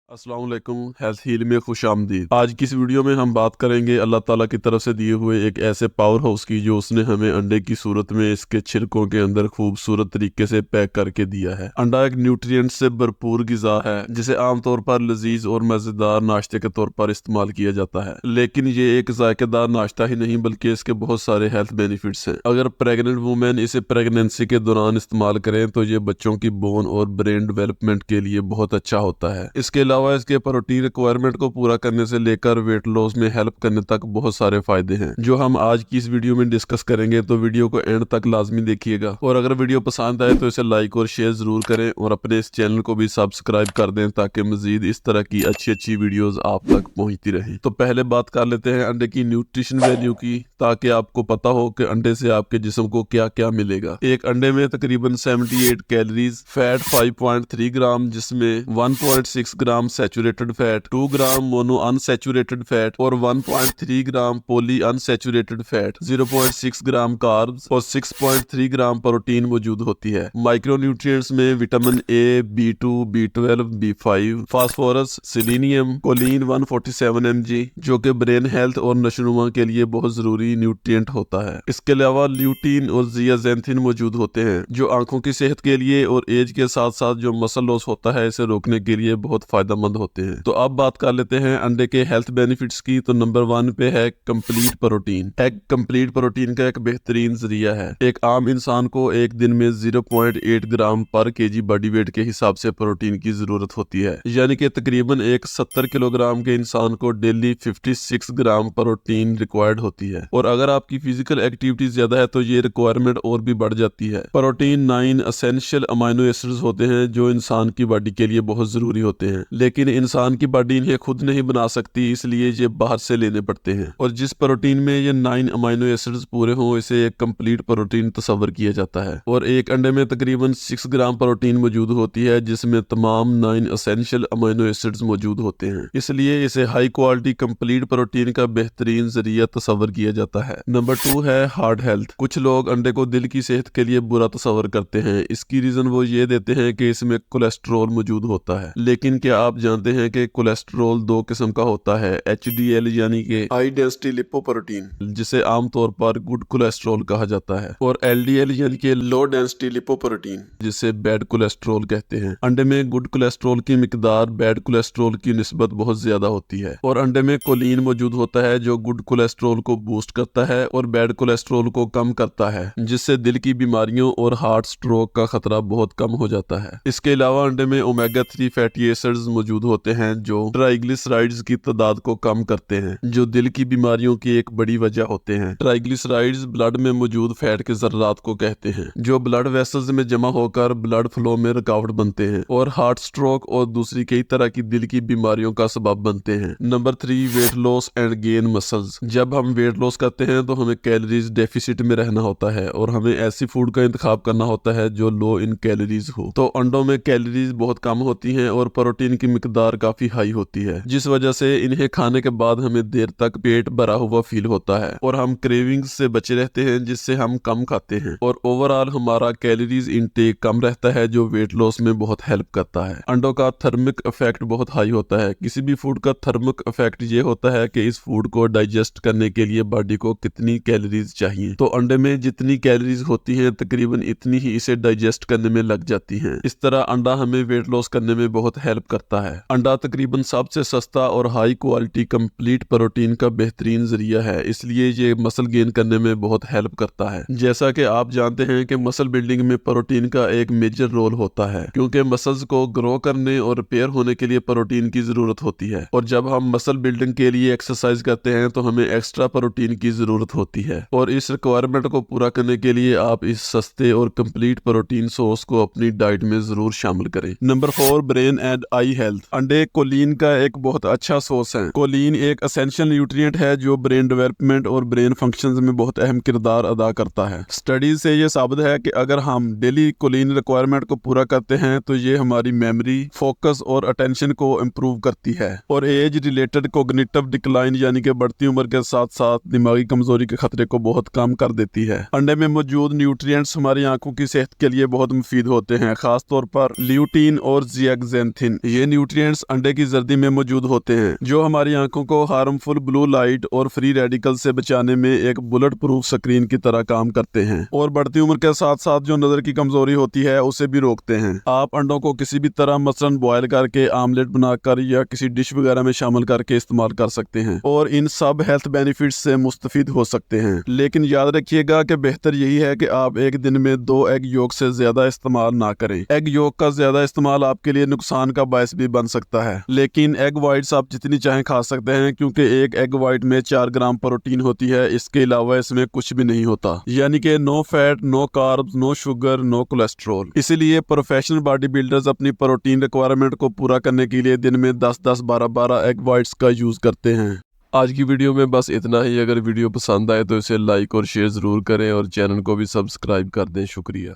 अस्सलाम वालेकुम। Health heal में खुश आमदीद। आज की इस वीडियो में हम बात करेंगे अल्लाह ताला की तरफ से दिए हुए एक ऐसे पावर हाउस की जो उसने हमें अंडे की सूरत में इसके छिलकों के अंदर खूबसूरत तरीके से पैक करके दिया है। अंडा एक न्यूट्रिएंट से भरपूर गिज़ा है जिसे आमतौर पर लजीज और मज़ेदार नाश्ते के तौर पर इस्तेमाल किया जाता है, लेकिन ये एक जायकेदार नाश्ता ही नहीं बल्कि इसके बहुत सारे हेल्थ बेनिफिट्स हैं। अगर प्रेग्नेंट वुमेन इसे प्रेगनेंसी के दौरान इस्तेमाल करें तो ये बच्चों की बोन और ब्रेन डेवलपमेंट के लिए बहुत अच्छा होता है। इसके अलावा इसके प्रोटीन रिक्वायरमेंट को पूरा करने से लेकर वेट लॉस में हेल्प करने तक बहुत सारे फायदे हैं जो हम आज की इस वीडियो में डिस्कस करेंगे, तो वीडियो को एंड तक लाजमी देखिएगा। और अगर वीडियो पसंद आए तो इसे लाइक और शेयर जरूर करें और अपने इस चैनल को भी सब्सक्राइब कर दें ताकि मजीद इस तरह की अच्छी वीडियोस आप तक पहुंचती रहें। तो पहले बात कर लेते हैं अंडे की न्यूट्रिशन वैल्यू की, ताकि आपको पता हो कि अंडे से आपके जिस्म को क्या क्या मिलेगा। एक अंडे में तकरीबन 78 कैलोरीज, फैट 5.3 ग्राम जिसमें 1.6 gram saturated fat, 2 gram mono unsaturated fat और 1.3 gram poly unsaturated fat, 0.6 gram carbs और 6.3 ग्राम प्रोटीन मौजूद होती है। माइक्रोन्यूट्रिएंट्स में vitamin A, B2, B12, B5, phosphorus, selenium, choline 147 mg जो कि ब्रेन हेल्थ और नशोनुमा के लिए बहुत जरूरी न्यूट्रिएंट होता है। इसके अलावा ल्यूटीन और जियाजेंथिन मौजूद होते हैं जो आंखों की सेहत के लिए और एज के साथ साथ जो मसल लॉस होता है इसे रोकने के लिए बहुत फायदेमंद होते हैं। तो अब बात कर लेते हैं अंडे के हेल्थ बेनिफिट्स की। तो नंबर 1 पे है complete protein. Egg complete protein का एक बेहतरीन जरिया है। एक आम इंसान को एक दिन में 0.8 ग्राम पर केजी बॉडी वेट के हिसाब से प्रोटीन की जरूरत होती है, यानी कि तकरीबन एक 70 किलोग्राम के इंसान को डेली 56 ग्राम प्रोटीन रिक्वायर्ड होती है। और अगर आपकी फिजिकल एक्टिविटी ज्यादा है तो ये रिक्वायरमेंट और भी बढ़ जाती है। प्रोटीन 9 एसेंशियल अमाइनो एसिड्स होते हैं जो इंसान की बॉडी के लिए बहुत जरूरी होते हैं, लेकिन इंसान की बॉडी इन्हें खुद नहीं बना सकती, इसलिए ये बाहर से लेने पड़ते हैं। और जिस प्रोटीन में ये 9 अमाइनो एसिड्स पूरे हों इसे एक कंप्लीट प्रोटीन तस्वर किया जाता है। और एक अंडे में तकरीबन 6 ग्राम प्रोटीन मौजूद होती है जिसमें तमाम 9 एसेंशियल अमाइनो एसिड्स मौजूद होते हैं, इसलिए इसे हाई क्वालिटी कंप्लीट प्रोटीन का बेहतरीन जरिया तस्वर किया जाता है। नंबर 2 है हार्ट हेल्थ। कुछ लोग अंडे को दिल की सेहत के लिए बुरा तस्वर करते हैं। इसकी रीजन वो ये देते हैं कि इसमें कोलेस्ट्रॉल मौजूद होता है, लेकिन क्या आप जानते हैं कि कोलेस्ट्रॉल 2 किस्म का होता है, HDL यानी कि हाई डेंसिटी लिपोप्रोटीन जिसे आमतौर पर गुड कोलेस्ट्रॉल कहा जाता है, और LDL यानी कि लो डेंसिटी लिपोप्रोटीन जिसे बैड कोलेस्ट्रॉल कहते हैं। अंडे में गुड कोलेस्ट्रॉल की मिकदार बैड कोलेस्ट्रॉल की निस्बत बहुत ज्यादा होती है। और अंडे में कोलिन मौजूद होता है जो गुड कोलेस्ट्रॉल को बूस्ट करता है और बैड कोलेस्ट्रॉल को कम करता है, जिससे दिल की बीमारियों और हार्ट स्ट्रोक का खतरा बहुत कम हो जाता है। इसके अलावा अंडे में ओमेगा 3 फैटी एसिड्स मौजूद होते हैं जो ट्राइग्लिसराइड्स की तादाद को कम करते हैं, जो दिल की बीमारियों की एक बड़ी वजह होते हैं। ट्राइग्लिसराइड्स ब्लड में मौजूद फैट के जर्रात को कहते हैं जो ब्लड वेसल्स में जमा होकर ब्लड फ्लो में रुकावट बनते हैं और हार्ट स्ट्रोक और दूसरी कई तरह की दिल की बीमारियों का सबब बनते हैं। Number 3 weight loss and gain muscles. जब हम वेट लॉस करते हैं तो हमें कैलोरीज डेफिसिट में रहना होता है और हमें ऐसी फूड का इंतखाब करना होता है जो लो इन कैलोरीज हो। तो अंडों में कैलोरीज बहुत कम होती हैं और प्रोटीन की मिकदार काफी हाई होती है, जिस वजह से इन्हें खाने के बाद हमें देर तक पेट भरा हुआ फील होता है और हम क्रेविंग्स से बचे रहते हैं जिससे हम कम खाते हैं और ओवरऑल हमारा कैलोरीज इनटेक कम रहता है जो वेट लॉस में बहुत हेल्प करता है। अंडों का थर्मिक इफेक्ट बहुत हाई होता है। किसी भी फूड का थर्मिक इफेक्ट ये होता है कि इस फूड को डाइजेस्ट करने के लिए बॉडी को कितनी कैलोरीज चाहिए, तो अंडे में जितनी कैलोरीज होती हैं तकरीबन इतनी ही इसे डाइजेस्ट करने में लग जाती हैं। इस तरह अंडा हमें वेट लॉस करने में बहुत हेल्प करता है। अंडा तकरीबन सबसे सस्ता और हाई क्वालिटी कंप्लीट प्रोटीन का बेहतरीन जरिया है, इसलिए ये मसल गेन करने में बहुत हेल्प करता है। जैसा कि आप जानते हैं कि मसल बिल्डिंग में प्रोटीन का एक मेजर रोल होता है, क्योंकि मसल्स को ग्रो करने और रिपेयर होने के लिए प्रोटीन की जरूरत होती है। और जब हम मसल बिल्डिंग के लिए एक्सरसाइज करते हैं तो हमें एक्स्ट्रा प्रोटीन की जरूरत होती है, और इस रिक्वायरमेंट को पूरा करने के लिए आप इस सस्ते और कंप्लीट प्रोटीन सोर्स को अपनी डाइट में जरूर शामिल करें। Number 4 brain and I health. अंडे कोलिन का एक बहुत अच्छा सोर्स है। कोलिन एक एसेंशियल न्यूट्रिएंट है जो ब्रेन डेवलपमेंट और ब्रेन फंक्शंस में बहुत अहम किरदार अदा करता है। स्टडीज से ये साबित है कि अगर हम डेली कोलिन रिक्वायरमेंट को पूरा करते हैं तो ये हमारी मेमोरी, फोकस और अटेंशन को इम्प्रूव करती है और एज रिलेटेड कोग्निटिव डिक्लाइन यानी कि बढ़ती उम्र के साथ साथ दिमागी कमजोरी के खतरे को बहुत कम कर देती है। अंडे में मौजूद न्यूट्रिएंट्स हमारी आंखों की सेहत के लिए बहुत मुफीद होते हैं, खासतौर पर ल्यूटीन और जियाजेंथिन। ये न्यूट्रिएंट्स अंडे की जर्दी में मौजूद होते हैं, जो हमारी आंखों को हार्मफुल ब्लू लाइट और फ्री रेडिकल से बचाने में एक बुलेट प्रूफ स्क्रीन की तरह काम करते हैं और बढ़ती उम्र के साथ साथ जो नजर की कमजोरी होती है उसे भी रोकते हैं। आप अंडों को किसी भी तरह मसलन बॉयल करके, आमलेट बनाकर या किसी डिश वगैरह में शामिल करके इस्तेमाल कर सकते हैं और इन सब हेल्थ बेनिफिट्स से मुस्तफिद हो सकते हैं। लेकिन याद रखिएगा कि बेहतर यही है कि आप एक दिन में 2 एग योक से ज्यादा इस्तेमाल ना करें। एग योक का ज्यादा इस्तेमाल आपके लिए नुकसान का बायस भी बन सकता है, लेकिन एग व्हाइट्स आप जितनी चाहें खा सकते हैं क्योंकि एक एग व्हाइट में 4 ग्राम प्रोटीन होती है। इसके अलावा इसमें कुछ भी नहीं होता, यानी कि no fat, no carbs, no sugar, no cholesterol. इसीलिए प्रोफेशनल बॉडी बिल्डर्स अपनी प्रोटीन रिक्वायरमेंट को पूरा करने के लिए दिन में 10-10, 12-12 एग व्हाइट्स का यूज करते हैं। आज की वीडियो में बस इतना ही। अगर वीडियो पसंद आए तो इसे लाइक और शेयर जरूर करें और चैनल को भी सब्सक्राइब कर दें। शुक्रिया।